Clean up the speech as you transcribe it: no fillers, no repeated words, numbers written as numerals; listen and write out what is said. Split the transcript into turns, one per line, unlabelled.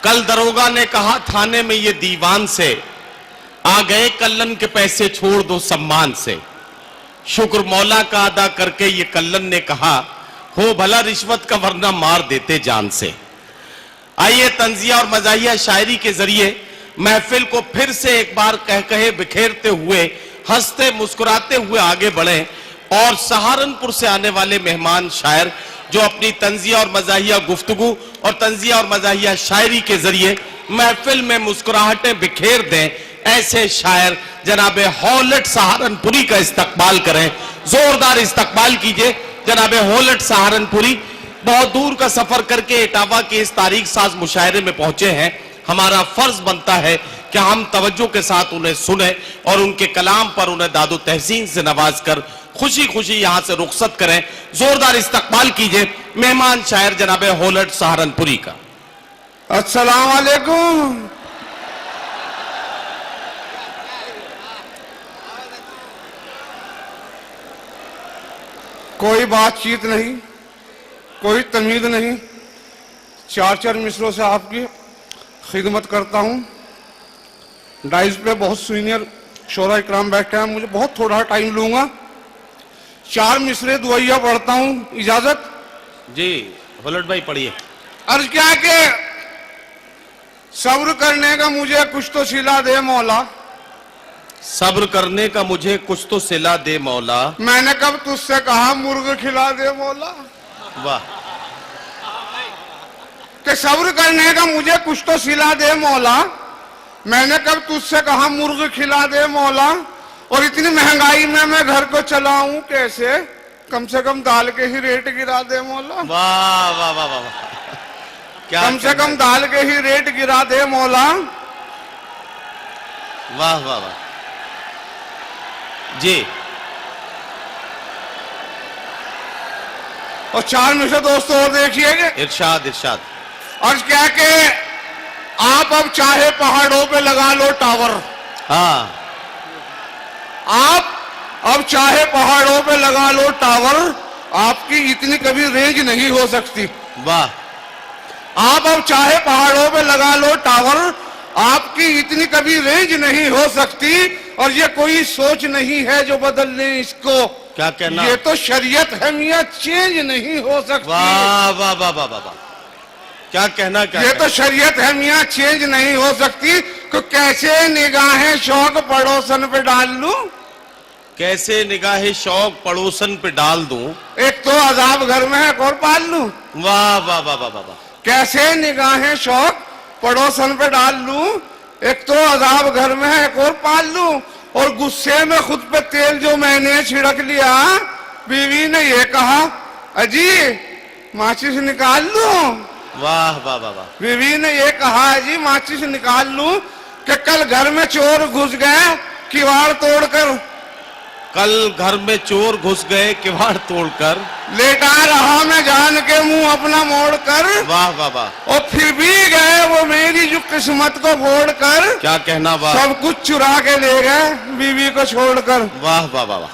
कल दरोगा ने कहा थाने में ये दीवान से, आ गए कल्लन के पैसे छोड़ दो सम्मान से। शुक्र मौला का अदा करके ये कल्लन ने कहा, हो भला रिश्वत का वरना मार देते जान से। आइए तंजिया और मजाहिया शायरी के जरिए महफिल को फिर से एक बार कह कहे बिखेरते हुए, हंसते मुस्कुराते हुए आगे बढ़े और सहारनपुर से आने वाले मेहमान शायर जो अपनी तंजिया और मजाहिया गुफ्तगू और तंजिया और मजाहिया शायरी के जरिए महफिल में मुस्कुराहटें बिखेर दें, ऐसे शायर जनाबे हौलट सहारनपुरी का इस्तकबाल करें। जोरदार इस्तकबाल कीजिए जनाबे हौलट सहारनपुरी। बहुत दूर का सफर करके इटावा के इस तारीख साज मुशायरे में पहुंचे हैं। हमारा फर्ज बनता है कि हम तवज्जो के साथ उन्हें सुने और उनके कलाम पर उन्हें दादो तहसीन से नवाज कर खुशी खुशी यहां से रुखसत करें। जोरदार इस्तकबाल कीजिए मेहमान शायर जनाबे हौलट सहारनपुरी का।
अस्सलाम वालेकुम। कोई बातचीत नहीं, कोई तमीज नहीं, चार चार मिसरों से आपकी खिदमत करता हूं। डाइस पे बहुत सीनियर शोरा इकराम बैठे हैं, मुझे बहुत थोड़ा टाइम लूंगा। चार मिसरे दुआइया पढ़ता हूं, इजाजत
जी। हौलट भाई पढ़िए।
अर्ज क्या के सब्र करने का मुझे कुछ तो सिला दे मौला।
सब्र करने का मुझे कुछ तो सिला दे मौला।
मैंने कब तुझसे कहा मुर्ग खिला दे मौला।
वाह।
कि सब्र करने का मुझे कुछ तो सिला दे मौला, मैंने कब तुझसे कहा मुर्ग खिला दे मौला। और इतनी महंगाई में मैं घर को चलाऊं कैसे, कम से कम दाल के ही रेट गिरा दे मौला।
वाह वाह वाह वाह। क्या
कम से कम दाल के ही रेट गिरा दे मौला।
वाह वाह वाह जी।
और चार में से दोस्तों और देखिएगा,
इरशाद इरशाद।
और क्या के आप अब चाहे पहाड़ों पे लगा लो टावर।
हाँ।
आप अब चाहे पहाड़ों पे लगा लो टावर, आपकी इतनी कभी रेंज नहीं हो सकती।
वाह।
आप अब चाहे पहाड़ों पे लगा लो टावर, आपकी इतनी कभी रेंज नहीं हो सकती। और ये कोई सोच नहीं है जो बदल ले इसको।
क्या कहना,
ये तो शरीयत है मियां, चेंज नहीं हो सकती।
वाह वाह वाह वाह वाह। क्या कहना, क्या
ये तो शरीयत है मियां, चेंज नहीं हो सकती। तो कैसे निगाहें शौक पड़ोसन पे डाल लूं,
कैसे निगाहें शौक पड़ोसन पे डाल दूं,
एक तो अजाब घर में है और पाल लूं।
वाह वाह वाह वाह वाह।
कैसे निगाहें शौक पड़ोसन पे डाल लूं, एक तो अजाब घर में है और पाल लूं। और गुस्से में खुद पे तेल जो मैंने छिड़क लिया, बीवी ने ये कहा अजी माचिस निकाल लूं।
वाह वाह वाह वाह।
बीवी ने ये कहा अजी माचिस निकाल लूं कि कल घर में चोर घुस गए किवाड़ तोड़कर।
कल घर में चोर घुस गए किवाड़ तोड़कर।
लेटा रहा मैं जान के मुंह अपना मोड़ कर।
वाह वाह वाह।
और फिर भी गए वो मेरी जो किस्मत को फोड़ कर।
क्या कहना, वाह।
सब कुछ चुरा के ले गए बीवी को छोड़कर।
वाह वाह वाह वाह।